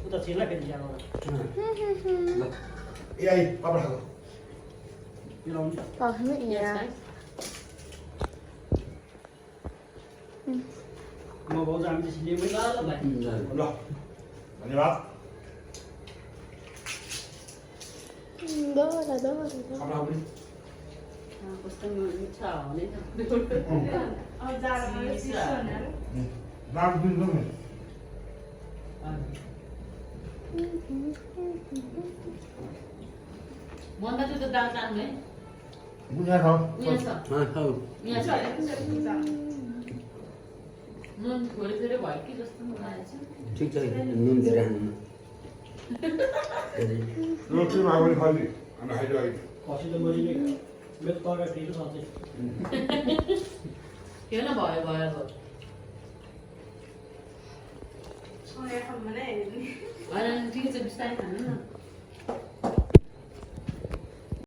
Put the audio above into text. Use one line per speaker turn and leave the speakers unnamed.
उता छिर्ला फेरि जानु
ए आई पापड खाएको
पिलाउनु
पाख्नु यहाँ
म भाउजू हामी त्यसरी लिएमै
ल धन्यवाद
दोहोरा
खाना पनि
कस्तो मिठो हुने त
नाम दिनु न
मन्दा त्यो त दाल चाल्नु है
बुझ्या खाऊ
यहाँ छ
खाऊ
यहाँ छ नुन थोरै थोरै भयो कि जस्तो मलाई लागेको छ
ठिक छ नुन धेरै हाल्नु
रोटी मागो खाली अनि खाइदियो अहिले
खसी त मैले मेरो तरकारी फेरि सधैँ
किन भयो भयो अब होइन ठिकै छ बिस्तारै खानु न